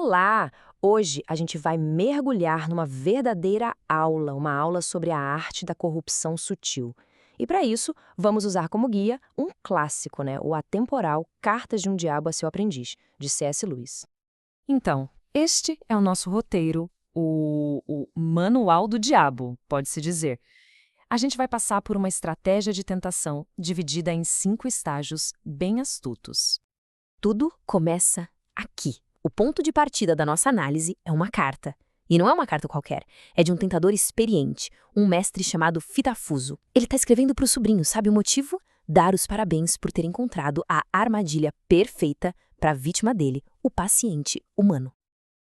Olá! Hoje a gente vai mergulhar numa verdadeira aula, uma aula sobre a arte da corrupção sutil. E para isso, vamos usar como guia um clássico, o atemporal Cartas de um Diabo a Seu Aprendiz, de C.S. Lewis. Então, este é o nosso roteiro, o Manual do Diabo, pode-se dizer. A gente vai passar por uma estratégia de tentação dividida em 5 estágios bem astutos. Tudo começa aqui. O ponto de partida da nossa análise é uma carta. E não é uma carta qualquer, é de um tentador experiente, um mestre chamado Fitafuso. Ele está escrevendo para o sobrinho, sabe o motivo? Dar os parabéns por ter encontrado a armadilha perfeita para a vítima dele, o paciente humano.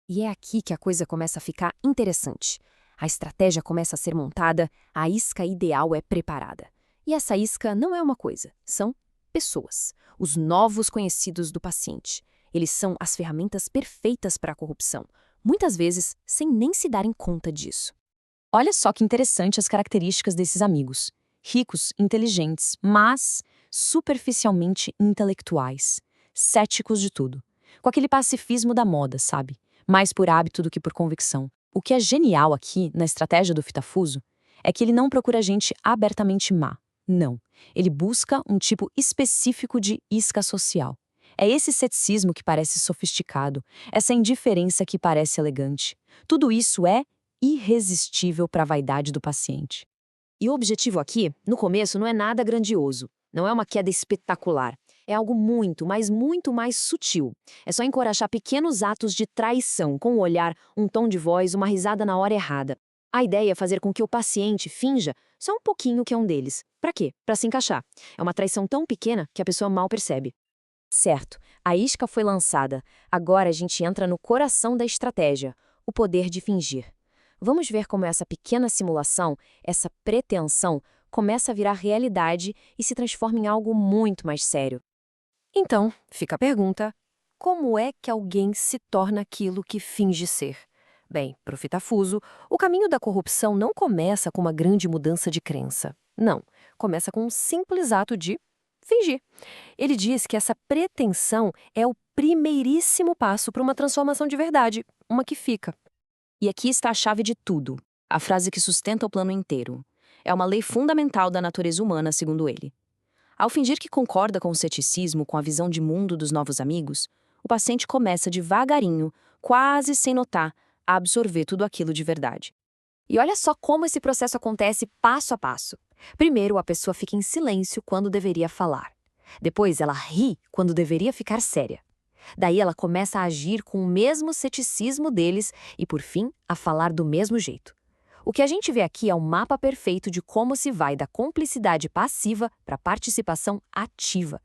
E é aqui que a coisa começa a ficar interessante. A estratégia começa a ser montada, a isca ideal é preparada. E essa isca não é uma coisa, são pessoas, os novos conhecidos do paciente. Eles são as ferramentas perfeitas para a corrupção, muitas vezes sem nem se darem conta disso. Olha só que interessante as características desses amigos. Ricos, inteligentes, mas superficialmente intelectuais. Céticos de tudo. Com aquele pacifismo da moda, sabe? Mais por hábito do que por convicção. O que é genial aqui, na estratégia do Fitafuso, é que ele não procura gente abertamente má. Não. Ele busca um tipo específico de isca social. É esse ceticismo que parece sofisticado, essa indiferença que parece elegante. Tudo isso é irresistível para a vaidade do paciente. E o objetivo aqui, no começo, não é nada grandioso. Não é uma queda espetacular. É algo muito, mas muito mais sutil. É só encorajar pequenos atos de traição, com um olhar, um tom de voz, uma risada na hora errada. A ideia é fazer com que o paciente finja só um pouquinho que é um deles. Para quê? Para se encaixar. É uma traição tão pequena que a pessoa mal percebe. Certo, a isca foi lançada. Agora a gente entra no coração da estratégia, o poder de fingir. Vamos ver como essa pequena simulação, essa pretensão, começa a virar realidade e se transforma em algo muito mais sério. Então, fica a pergunta: como é que alguém se torna aquilo que finge ser? Bem, para o Fitafuso, o caminho da corrupção não começa com uma grande mudança de crença. Não, começa com um simples ato de fingir. Ele diz que essa pretensão é o primeiríssimo passo para uma transformação de verdade, uma que fica. E aqui está a chave de tudo, a frase que sustenta o plano inteiro. É uma lei fundamental da natureza humana, segundo ele. Ao fingir que concorda com o ceticismo, com a visão de mundo dos novos amigos, o paciente começa devagarinho, quase sem notar, a absorver tudo aquilo de verdade. E olha só como esse processo acontece passo a passo. Primeiro, a pessoa fica em silêncio quando deveria falar. Depois, ela ri quando deveria ficar séria. Daí, ela começa a agir com o mesmo ceticismo deles e, por fim, a falar do mesmo jeito. O que a gente vê aqui é um mapa perfeito de como se vai da cumplicidade passiva para a participação ativa.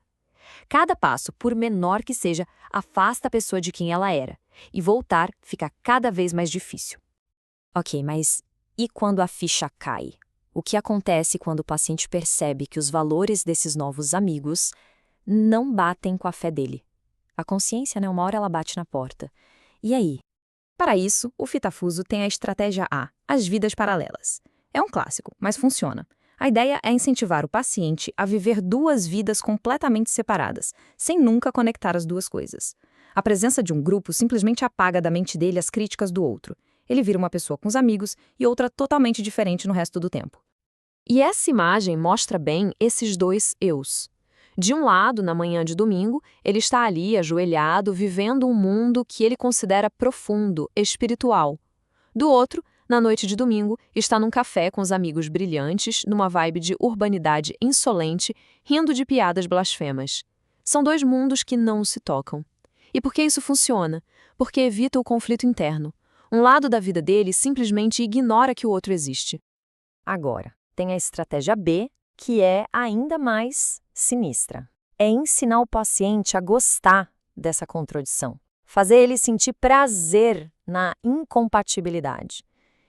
Cada passo, por menor que seja, afasta a pessoa de quem ela era, e voltar fica cada vez mais difícil. Ok, mas e quando a ficha cai? O que acontece quando o paciente percebe que os valores desses novos amigos não batem com a fé dele? A consciência, uma hora ela bate na porta. E aí? Para isso, o Fitafuso tem a estratégia A, as vidas paralelas. É um clássico, mas funciona. A ideia é incentivar o paciente a viver 2 vidas completamente separadas, sem nunca conectar as 2 coisas. A presença de um grupo simplesmente apaga da mente dele as críticas do outro. Ele vira uma pessoa com os amigos e outra totalmente diferente no resto do tempo. E essa imagem mostra bem esses 2 eus. De um lado, na manhã de domingo, ele está ali, ajoelhado, vivendo um mundo que ele considera profundo, espiritual. Do outro, na noite de domingo, está num café com os amigos brilhantes, numa vibe de urbanidade insolente, rindo de piadas blasfemas. São 2 mundos que não se tocam. E por que isso funciona? Porque evita o conflito interno. Um lado da vida dele simplesmente ignora que o outro existe. Agora, tem a estratégia B, que é ainda mais sinistra. É ensinar o paciente a gostar dessa contradição. Fazer ele sentir prazer na incompatibilidade.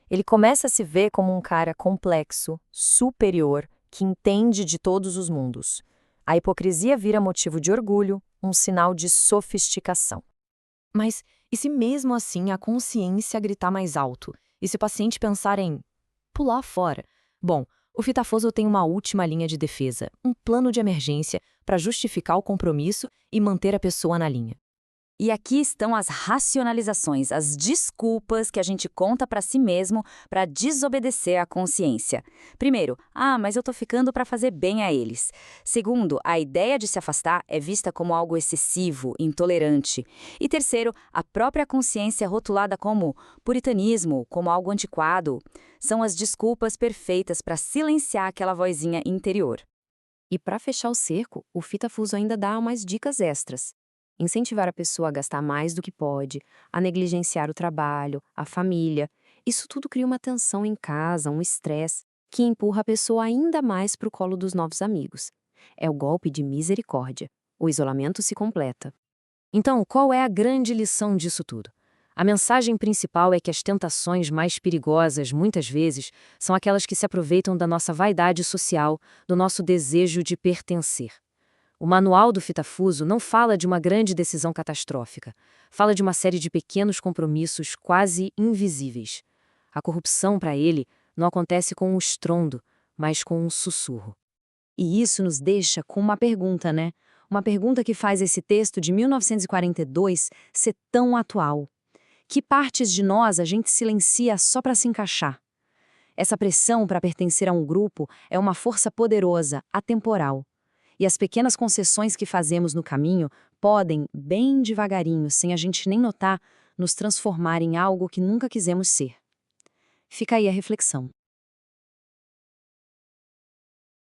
Ele começa a se ver como um cara complexo, superior, que entende de todos os mundos. A hipocrisia vira motivo de orgulho, um sinal de sofisticação. Mas e se mesmo assim a consciência gritar mais alto? E se o paciente pensar em pular fora? Bom, o Fitafuso tem uma última linha de defesa, um plano de emergência para justificar o compromisso e manter a pessoa na linha. E aqui estão as racionalizações, as desculpas que a gente conta para si mesmo para desobedecer à consciência. Primeiro, mas eu tô ficando para fazer bem a eles. Segundo, a ideia de se afastar é vista como algo excessivo, intolerante. E terceiro, a própria consciência rotulada como puritanismo, como algo antiquado. São as desculpas perfeitas para silenciar aquela vozinha interior. E para fechar o cerco, o Fitafuso ainda dá umas dicas extras. Incentivar a pessoa a gastar mais do que pode, a negligenciar o trabalho, a família. Isso tudo cria uma tensão em casa, um estresse, que empurra a pessoa ainda mais para o colo dos novos amigos. É o golpe de misericórdia. O isolamento se completa. Então, qual é a grande lição disso tudo? A mensagem principal é que as tentações mais perigosas, muitas vezes, são aquelas que se aproveitam da nossa vaidade social, do nosso desejo de pertencer. O manual do Fitafuso não fala de uma grande decisão catastrófica, fala de uma série de pequenos compromissos quase invisíveis. A corrupção, para ele, não acontece com um estrondo, mas com um sussurro. E isso nos deixa com uma pergunta, né? Uma pergunta que faz esse texto de 1942 ser tão atual. Que partes de nós a gente silencia só para se encaixar? Essa pressão para pertencer a um grupo é uma força poderosa, atemporal. E as pequenas concessões que fazemos no caminho podem, bem devagarinho, sem a gente nem notar, nos transformar em algo que nunca quisemos ser. Fica aí a reflexão.